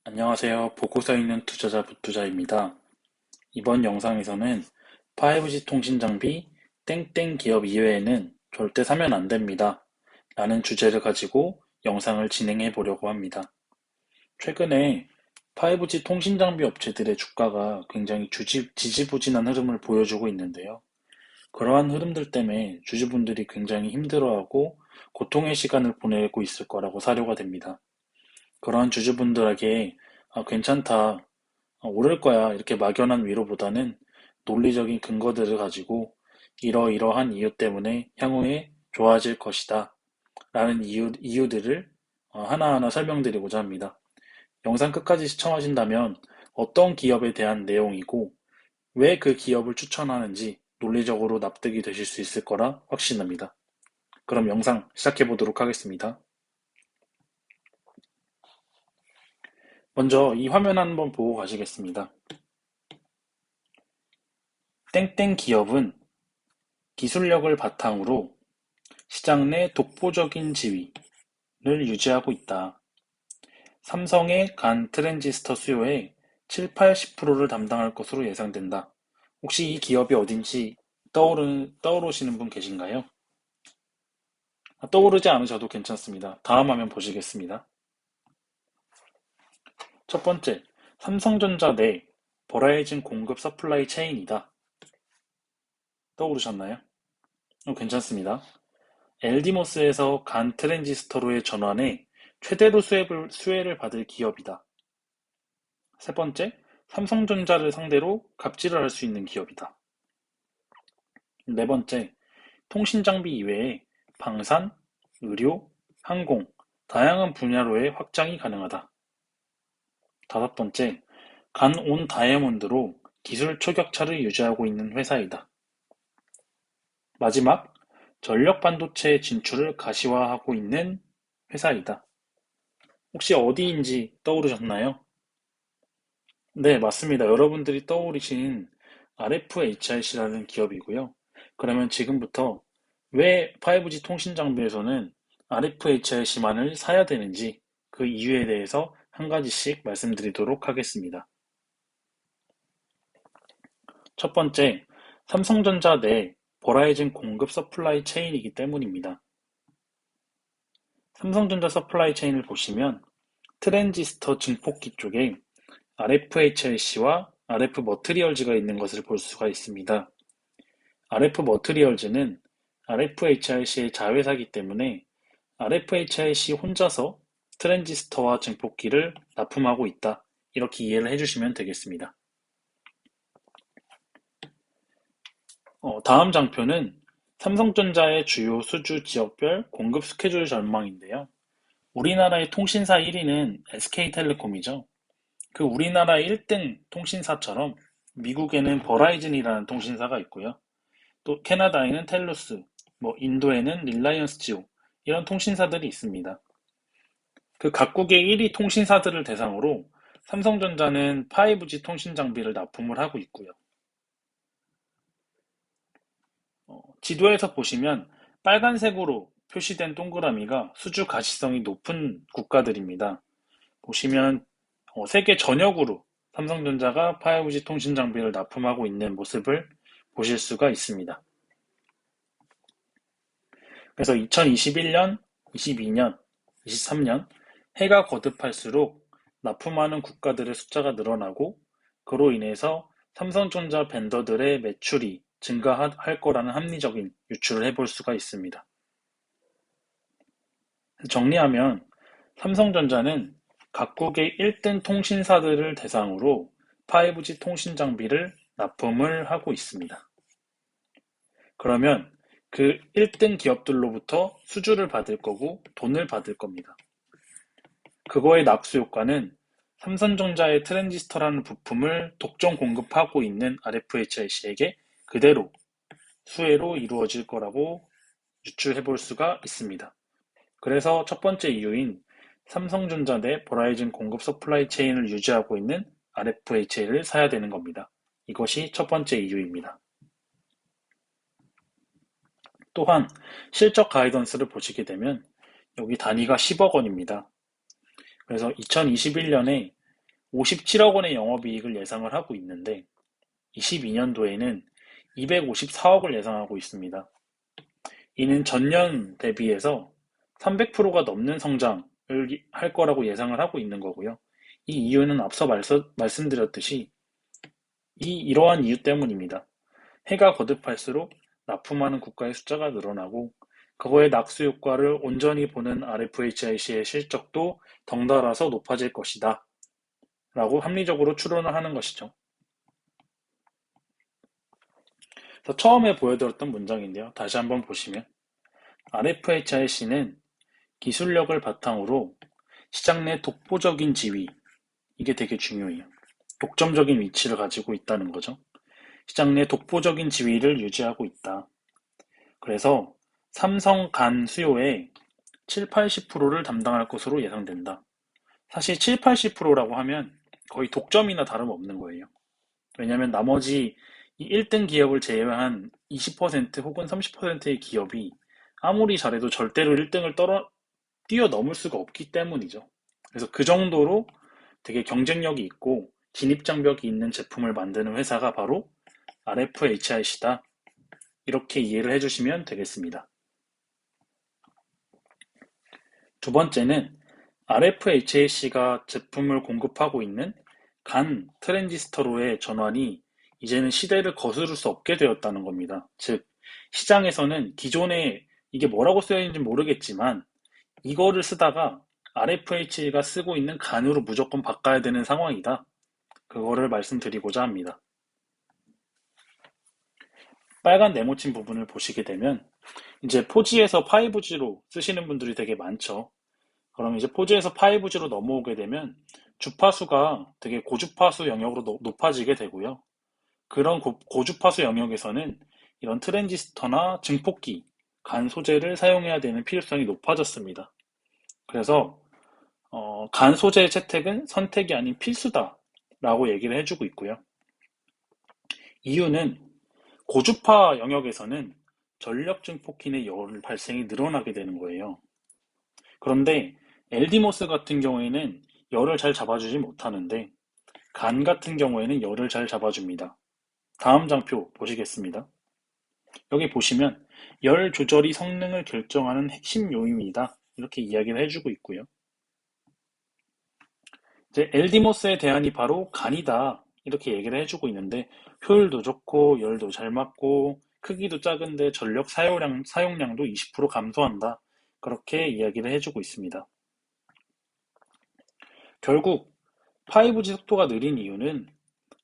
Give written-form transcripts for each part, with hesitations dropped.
안녕하세요. 보고서 있는 투자자 부투자입니다. 이번 영상에서는 5G 통신 장비 땡땡 기업 이외에는 절대 사면 안 됩니다. 라는 주제를 가지고 영상을 진행해 보려고 합니다. 최근에 5G 통신 장비 업체들의 주가가 굉장히 지지부진한 흐름을 보여주고 있는데요. 그러한 흐름들 때문에 주주분들이 굉장히 힘들어하고 고통의 시간을 보내고 있을 거라고 사료가 됩니다. 그러한 주주분들에게 괜찮다, 오를 거야 이렇게 막연한 위로보다는 논리적인 근거들을 가지고 이러이러한 이유 때문에 향후에 좋아질 것이다 라는 이유들을 하나하나 설명드리고자 합니다. 영상 끝까지 시청하신다면 어떤 기업에 대한 내용이고 왜 그 기업을 추천하는지 논리적으로 납득이 되실 수 있을 거라 확신합니다. 그럼 영상 시작해 보도록 하겠습니다. 먼저 이 화면 한번 보고 가시겠습니다. 땡땡 기업은 기술력을 바탕으로 시장 내 독보적인 지위를 유지하고 있다. 삼성의 간 트랜지스터 수요의 7, 80%를 담당할 것으로 예상된다. 혹시 이 기업이 어딘지 떠오르시는 분 계신가요? 떠오르지 않으셔도 괜찮습니다. 다음 화면 보시겠습니다. 첫 번째, 삼성전자 내 버라이즌 공급 서플라이 체인이다. 떠오르셨나요? 괜찮습니다. 엘디모스에서 간 트랜지스터로의 전환에 최대로 수혜를 받을 기업이다. 세 번째, 삼성전자를 상대로 갑질을 할 수 있는 기업이다. 네 번째, 통신 장비 이외에 방산, 의료, 항공, 다양한 분야로의 확장이 가능하다. 다섯 번째, 간 온 다이아몬드로 기술 초격차를 유지하고 있는 회사이다. 마지막, 전력 반도체 진출을 가시화하고 있는 회사이다. 혹시 어디인지 떠오르셨나요? 네, 맞습니다. 여러분들이 떠오르신 RFHIC라는 기업이고요. 그러면 지금부터 왜 5G 통신 장비에서는 RFHIC만을 사야 되는지 그 이유에 대해서 한 가지씩 말씀드리도록 하겠습니다. 첫 번째, 삼성전자 내 버라이즌 공급 서플라이 체인이기 때문입니다. 삼성전자 서플라이 체인을 보시면 트랜지스터 증폭기 쪽에 RFHIC와 RF 머트리얼즈가 있는 것을 볼 수가 있습니다. RF 머트리얼즈는 RFHIC의 자회사이기 때문에 RFHIC 혼자서 트랜지스터와 증폭기를 납품하고 있다. 이렇게 이해를 해주시면 되겠습니다. 다음 장표는 삼성전자의 주요 수주 지역별 공급 스케줄 전망인데요. 우리나라의 통신사 1위는 SK텔레콤이죠. 그 우리나라 1등 통신사처럼 미국에는 버라이즌이라는 통신사가 있고요. 또 캐나다에는 텔루스, 인도에는 릴라이언스 지오 이런 통신사들이 있습니다. 그 각국의 1위 통신사들을 대상으로 삼성전자는 5G 통신 장비를 납품을 하고 있고요. 지도에서 보시면 빨간색으로 표시된 동그라미가 수주 가시성이 높은 국가들입니다. 보시면 세계 전역으로 삼성전자가 5G 통신 장비를 납품하고 있는 모습을 보실 수가 있습니다. 그래서 2021년, 22년, 23년 해가 거듭할수록 납품하는 국가들의 숫자가 늘어나고 그로 인해서 삼성전자 벤더들의 매출이 증가할 거라는 합리적인 유추를 해볼 수가 있습니다. 정리하면 삼성전자는 각국의 1등 통신사들을 대상으로 5G 통신 장비를 납품을 하고 있습니다. 그러면 그 1등 기업들로부터 수주를 받을 거고 돈을 받을 겁니다. 그거의 낙수 효과는 삼성전자의 트랜지스터라는 부품을 독점 공급하고 있는 RFHIC에게 그대로 수혜로 이루어질 거라고 유추해 볼 수가 있습니다. 그래서 첫 번째 이유인 삼성전자 내 버라이즌 공급 서플라이 체인을 유지하고 있는 RFH를 사야 되는 겁니다. 이것이 첫 번째 이유입니다. 또한 실적 가이던스를 보시게 되면 여기 단위가 10억 원입니다. 그래서 2021년에 57억 원의 영업이익을 예상을 하고 있는데 22년도에는 254억을 예상하고 있습니다. 이는 전년 대비해서 300%가 넘는 성장을 할 거라고 예상을 하고 있는 거고요. 이 이유는 앞서 말씀드렸듯이 이러한 이유 때문입니다. 해가 거듭할수록 납품하는 국가의 숫자가 늘어나고 그거의 낙수 효과를 온전히 보는 RFHIC의 실적도 덩달아서 높아질 것이다 라고 합리적으로 추론을 하는 것이죠. 그래서 처음에 보여드렸던 문장인데요. 다시 한번 보시면 RFHIC는 기술력을 바탕으로 시장 내 독보적인 지위, 이게 되게 중요해요. 독점적인 위치를 가지고 있다는 거죠. 시장 내 독보적인 지위를 유지하고 있다. 그래서 삼성 간 수요의 7, 80%를 담당할 것으로 예상된다. 사실 7, 80%라고 하면 거의 독점이나 다름없는 거예요. 왜냐하면 나머지 이 1등 기업을 제외한 20% 혹은 30%의 기업이 아무리 잘해도 절대로 1등을 뛰어넘을 수가 없기 때문이죠. 그래서 그 정도로 되게 경쟁력이 있고 진입장벽이 있는 제품을 만드는 회사가 바로 RFHIC다. 이렇게 이해를 해주시면 되겠습니다. 두 번째는 RFHAC가 제품을 공급하고 있는 간 트랜지스터로의 전환이 이제는 시대를 거스를 수 없게 되었다는 겁니다. 즉, 시장에서는 기존에 이게 뭐라고 쓰여 있는지 모르겠지만 이거를 쓰다가 RFH가 쓰고 있는 간으로 무조건 바꿔야 되는 상황이다. 그거를 말씀드리고자 합니다. 빨간 네모친 부분을 보시게 되면 이제 4G에서 5G로 쓰시는 분들이 되게 많죠. 그럼 이제 4G에서 5G로 넘어오게 되면 주파수가 되게 고주파수 영역으로 높아지게 되고요. 그런 고주파수 영역에서는 이런 트랜지스터나 증폭기, 간 소재를 사용해야 되는 필요성이 높아졌습니다. 그래서 간 소재의 채택은 선택이 아닌 필수다라고 얘기를 해주고 있고요. 이유는 고주파 영역에서는 전력 증폭기 열 발생이 늘어나게 되는 거예요. 그런데 LDMOS 같은 경우에는 열을 잘 잡아주지 못하는데 간 같은 경우에는 열을 잘 잡아줍니다. 다음 장표 보시겠습니다. 여기 보시면 열 조절이 성능을 결정하는 핵심 요인이다. 이렇게 이야기를 해주고 있고요. 이제 LDMOS의 대안이 바로 간이다. 이렇게 얘기를 해주고 있는데 효율도 좋고 열도 잘 맞고 크기도 작은데 전력 사용량도 20% 감소한다. 그렇게 이야기를 해주고 있습니다. 결국 5G 속도가 느린 이유는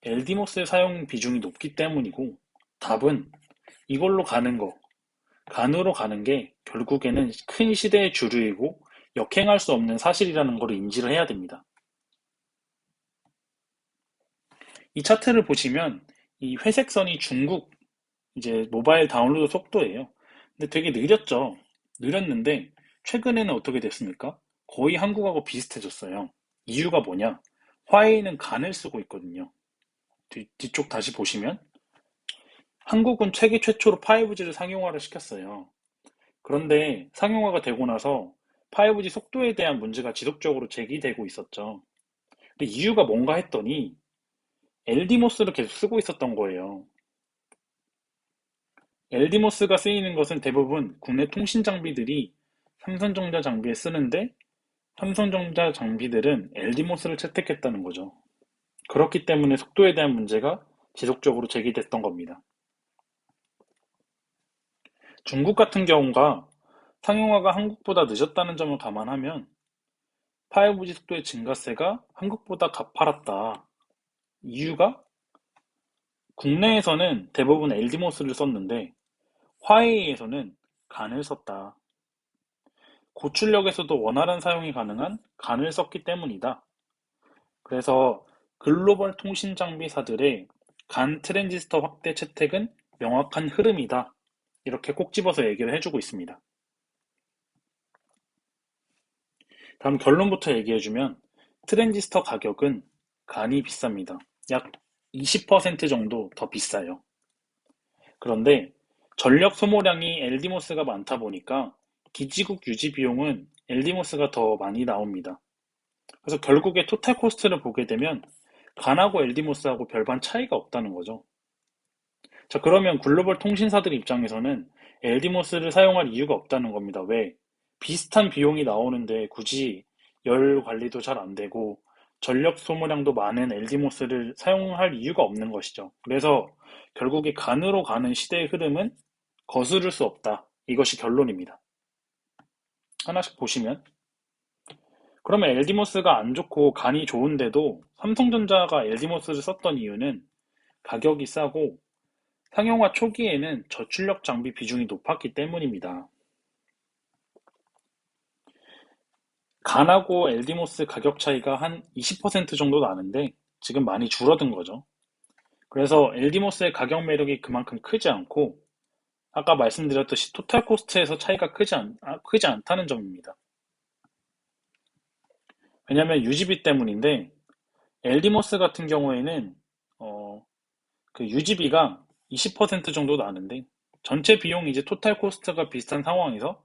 LDMOS의 사용 비중이 높기 때문이고 답은 이걸로 가는 거, 간으로 가는 게 결국에는 큰 시대의 주류이고 역행할 수 없는 사실이라는 걸 인지를 해야 됩니다. 이 차트를 보시면 이 회색 선이 중국 이제 모바일 다운로드 속도예요. 근데 되게 느렸죠. 느렸는데 최근에는 어떻게 됐습니까? 거의 한국하고 비슷해졌어요. 이유가 뭐냐? 화웨이는 간을 쓰고 있거든요. 뒤쪽 다시 보시면 한국은 세계 최초로 5G를 상용화를 시켰어요. 그런데 상용화가 되고 나서 5G 속도에 대한 문제가 지속적으로 제기되고 있었죠. 근데 이유가 뭔가 했더니 LDMOS를 계속 쓰고 있었던 거예요. LDMOS가 쓰이는 것은 대부분 국내 통신 장비들이 삼성전자 장비에 쓰는데 삼성전자 장비들은 LDMOS를 채택했다는 거죠. 그렇기 때문에 속도에 대한 문제가 지속적으로 제기됐던 겁니다. 중국 같은 경우가 상용화가 한국보다 늦었다는 점을 감안하면 5G 속도의 증가세가 한국보다 가파랐다. 이유가 국내에서는 대부분 LDMOS를 썼는데 화웨이에서는 간을 썼다. 고출력에서도 원활한 사용이 가능한 간을 썼기 때문이다. 그래서 글로벌 통신 장비사들의 간 트랜지스터 확대 채택은 명확한 흐름이다. 이렇게 꼭 집어서 얘기를 해주고 있습니다. 다음 결론부터 얘기해주면 트랜지스터 가격은 간이 비쌉니다. 약 20% 정도 더 비싸요. 그런데 전력 소모량이 LDMOS가 많다 보니까 기지국 유지 비용은 LDMOS가 더 많이 나옵니다. 그래서 결국에 토탈 코스트를 보게 되면 간하고 엘디모스하고 별반 차이가 없다는 거죠. 자, 그러면 글로벌 통신사들 입장에서는 엘디모스를 사용할 이유가 없다는 겁니다. 왜? 비슷한 비용이 나오는데 굳이 열 관리도 잘 안 되고 전력 소모량도 많은 엘디모스를 사용할 이유가 없는 것이죠. 그래서 결국에 간으로 가는 시대의 흐름은 거스를 수 없다. 이것이 결론입니다. 하나씩 보시면. 그러면 엘디모스가 안 좋고 간이 좋은데도 삼성전자가 엘디모스를 썼던 이유는 가격이 싸고 상용화 초기에는 저출력 장비 비중이 높았기 때문입니다. 간하고 엘디모스 가격 차이가 한 20% 정도 나는데 지금 많이 줄어든 거죠. 그래서 엘디모스의 가격 매력이 그만큼 크지 않고 아까 말씀드렸듯이 토탈 코스트에서 차이가 크지 않다는 점입니다. 왜냐하면 유지비 때문인데 엘디모스 같은 경우에는 그 유지비가 20% 정도 나는데 전체 비용이 이제 토탈 코스트가 비슷한 상황에서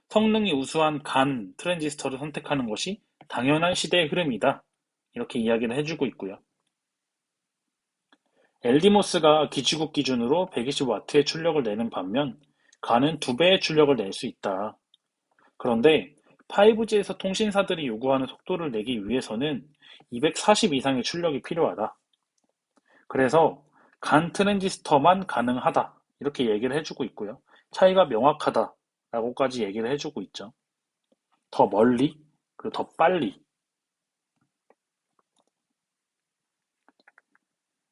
성능이 우수한 간 트랜지스터를 선택하는 것이 당연한 시대의 흐름이다. 이렇게 이야기를 해주고 있고요. 엘디모스가 기지국 기준으로 120W의 출력을 내는 반면 간은 2배의 출력을 낼 수 있다. 그런데 5G에서 통신사들이 요구하는 속도를 내기 위해서는 240 이상의 출력이 필요하다. 그래서 간 트랜지스터만 가능하다. 이렇게 얘기를 해주고 있고요. 차이가 명확하다라고까지 얘기를 해주고 있죠. 더 멀리, 그리고 더 빨리.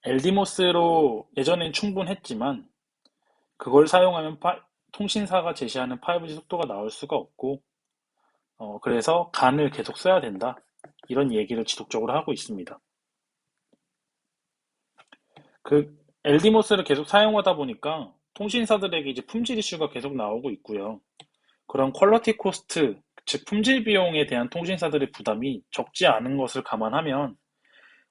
엘디모스로 예전엔 충분했지만 그걸 사용하면 통신사가 제시하는 5G 속도가 나올 수가 없고 그래서 간을 계속 써야 된다. 이런 얘기를 지속적으로 하고 있습니다. 그 엘디모스를 계속 사용하다 보니까 통신사들에게 이제 품질 이슈가 계속 나오고 있고요. 그런 퀄리티 코스트, 즉 품질 비용에 대한 통신사들의 부담이 적지 않은 것을 감안하면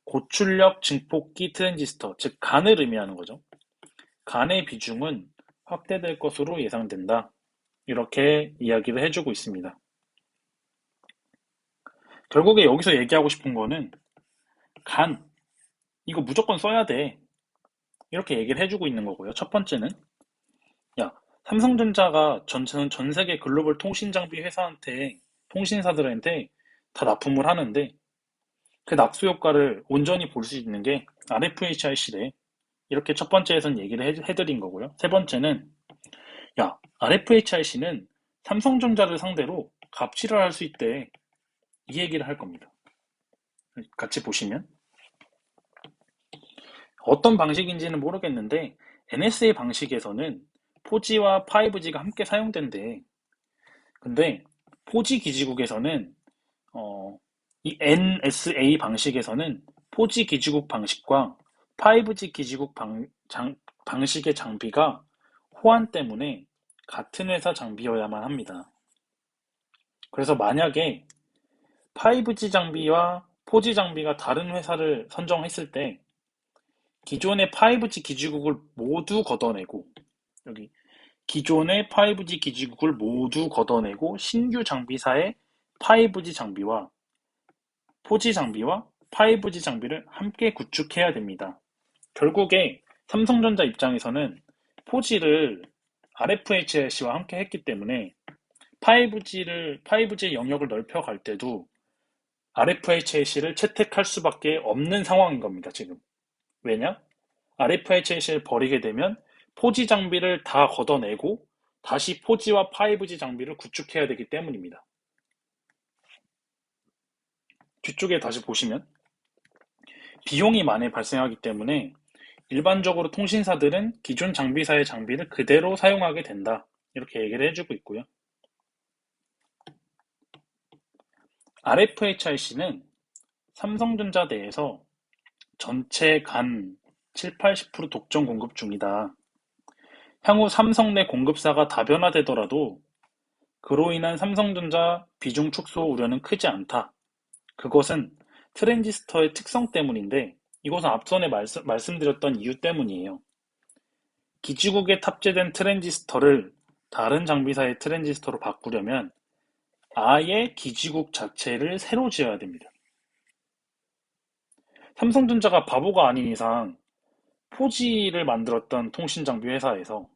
고출력 증폭기 트랜지스터, 즉 간을 의미하는 거죠. 간의 비중은 확대될 것으로 예상된다. 이렇게 이야기를 해주고 있습니다. 결국에 여기서 얘기하고 싶은 거는 간, 이거 무조건 써야 돼. 이렇게 얘기를 해주고 있는 거고요. 첫 번째는 야, 삼성전자가 전 세계 글로벌 통신 장비 회사한테 통신사들한테 다 납품을 하는데 그 납수 효과를 온전히 볼 수 있는 게 RFHIC래. 이렇게 첫 번째에선 얘기를 해드린 거고요. 세 번째는 야, RFHIC는 삼성전자를 상대로 갑질을 할 수 있대. 이 얘기를 할 겁니다. 같이 보시면 어떤 방식인지는 모르겠는데 NSA 방식에서는 4G와 5G가 함께 사용된대. 근데 4G 기지국에서는 이 NSA 방식에서는 4G 기지국 방식과 5G 기지국 방식의 장비가 호환 때문에 같은 회사 장비여야만 합니다. 그래서 만약에 5G 장비와 4G 장비가 다른 회사를 선정했을 때 기존의 5G 기지국을 모두 걷어내고 여기 기존의 5G 기지국을 모두 걷어내고 신규 장비사의 5G 장비와 4G 장비와 5G 장비를 함께 구축해야 됩니다. 결국에 삼성전자 입장에서는 4G를 RFHC와 함께 했기 때문에 5G의 영역을 넓혀갈 때도 RFHC를 채택할 수밖에 없는 상황인 겁니다, 지금. 왜냐? RFHC를 버리게 되면 4G 장비를 다 걷어내고 다시 4G와 5G 장비를 구축해야 되기 때문입니다. 뒤쪽에 다시 보시면 비용이 많이 발생하기 때문에 일반적으로 통신사들은 기존 장비사의 장비를 그대로 사용하게 된다. 이렇게 얘기를 해주고 있고요. RFHIC는 삼성전자 내에서 전체 간 7, 80% 독점 공급 중이다. 향후 삼성 내 공급사가 다변화되더라도 그로 인한 삼성전자 비중 축소 우려는 크지 않다. 그것은 트랜지스터의 특성 때문인데 이것은 앞전에 말씀드렸던 이유 때문이에요. 기지국에 탑재된 트랜지스터를 다른 장비사의 트랜지스터로 바꾸려면 아예 기지국 자체를 새로 지어야 됩니다. 삼성전자가 바보가 아닌 이상 4G를 만들었던 통신장비 회사에서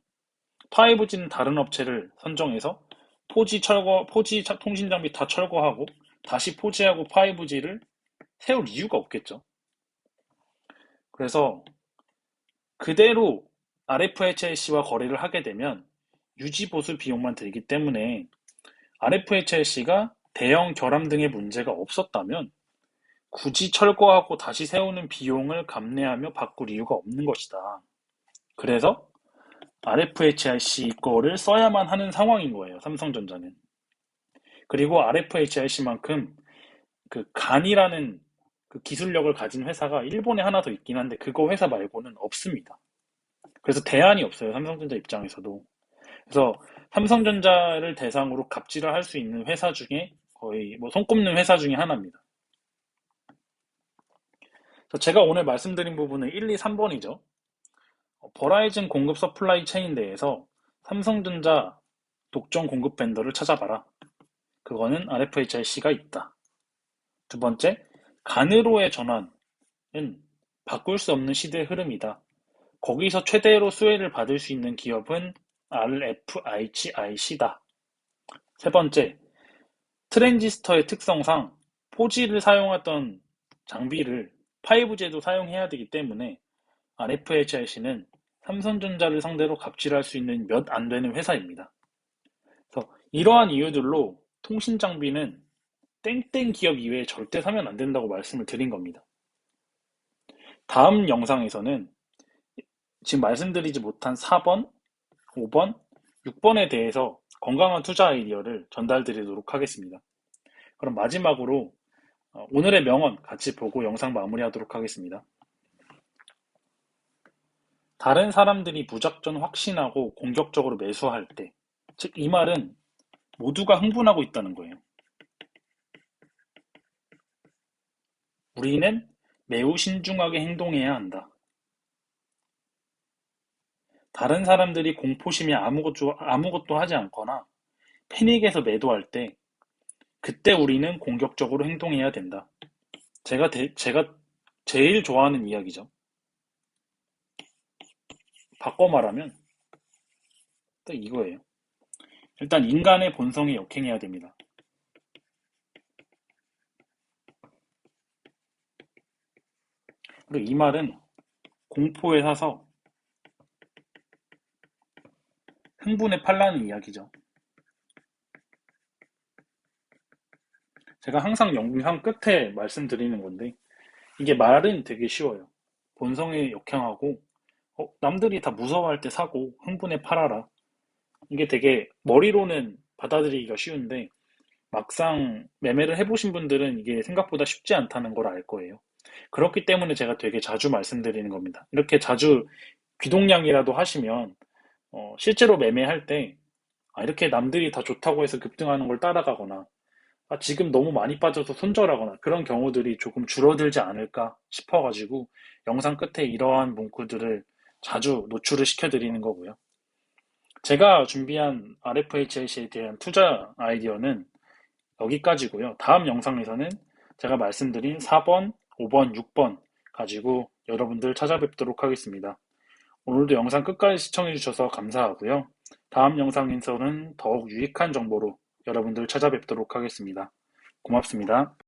5G는 다른 업체를 선정해서 4G 통신장비 다 철거하고 다시 4G하고 5G를 세울 이유가 없겠죠. 그래서 그대로 RFHIC와 거래를 하게 되면 유지 보수 비용만 들기 때문에 RFHIC가 대형 결함 등의 문제가 없었다면 굳이 철거하고 다시 세우는 비용을 감내하며 바꿀 이유가 없는 것이다. 그래서 RFHIC 거를 써야만 하는 상황인 거예요, 삼성전자는. 그리고 RFHIC만큼 그 간이라는 그 기술력을 가진 회사가 일본에 하나 더 있긴 한데 그거 회사 말고는 없습니다. 그래서 대안이 없어요, 삼성전자 입장에서도. 그래서 삼성전자를 대상으로 갑질을 할 수 있는 회사 중에 거의 뭐 손꼽는 회사 중에 하나입니다. 그래서 제가 오늘 말씀드린 부분은 1, 2, 3번이죠. 버라이즌 공급 서플라이 체인 내에서 삼성전자 독점 공급 벤더를 찾아봐라. 그거는 RFHIC가 있다. 두 번째, 간으로의 전환은 바꿀 수 없는 시대의 흐름이다. 거기서 최대로 수혜를 받을 수 있는 기업은 RFHIC다. 세 번째, 트랜지스터의 특성상 4G를 사용했던 장비를 5G에도 사용해야 되기 때문에 RFHIC는 삼성전자를 상대로 갑질할 수 있는 몇 안 되는 회사입니다. 그래서 이러한 이유들로 통신 장비는 땡땡 기업 이외에 절대 사면 안 된다고 말씀을 드린 겁니다. 다음 영상에서는 지금 말씀드리지 못한 4번, 5번, 6번에 대해서 건강한 투자 아이디어를 전달드리도록 하겠습니다. 그럼 마지막으로 오늘의 명언 같이 보고 영상 마무리하도록 하겠습니다. 다른 사람들이 무작정 확신하고 공격적으로 매수할 때, 즉 이 말은 모두가 흥분하고 있다는 거예요. 우리는 매우 신중하게 행동해야 한다. 다른 사람들이 공포심에 아무것도 하지 않거나 패닉에서 매도할 때 그때 우리는 공격적으로 행동해야 된다. 제가 제일 좋아하는 이야기죠. 바꿔 말하면 딱 이거예요. 일단 인간의 본성에 역행해야 됩니다. 그리고 이 말은 공포에 사서 흥분에 팔라는 이야기죠. 제가 항상 영상 끝에 말씀드리는 건데 이게 말은 되게 쉬워요. 본성에 역행하고 남들이 다 무서워할 때 사고 흥분에 팔아라. 이게 되게 머리로는 받아들이기가 쉬운데 막상 매매를 해보신 분들은 이게 생각보다 쉽지 않다는 걸 알 거예요. 그렇기 때문에 제가 되게 자주 말씀드리는 겁니다. 이렇게 자주 귀동량이라도 하시면 실제로 매매할 때 이렇게 남들이 다 좋다고 해서 급등하는 걸 따라가거나 지금 너무 많이 빠져서 손절하거나 그런 경우들이 조금 줄어들지 않을까 싶어가지고 영상 끝에 이러한 문구들을 자주 노출을 시켜드리는 거고요. 제가 준비한 RFHIC에 대한 투자 아이디어는 여기까지고요. 다음 영상에서는 제가 말씀드린 4번, 5번, 6번 가지고 여러분들 찾아뵙도록 하겠습니다. 오늘도 영상 끝까지 시청해주셔서 감사하고요. 다음 영상에서는 더욱 유익한 정보로 여러분들 찾아뵙도록 하겠습니다. 고맙습니다.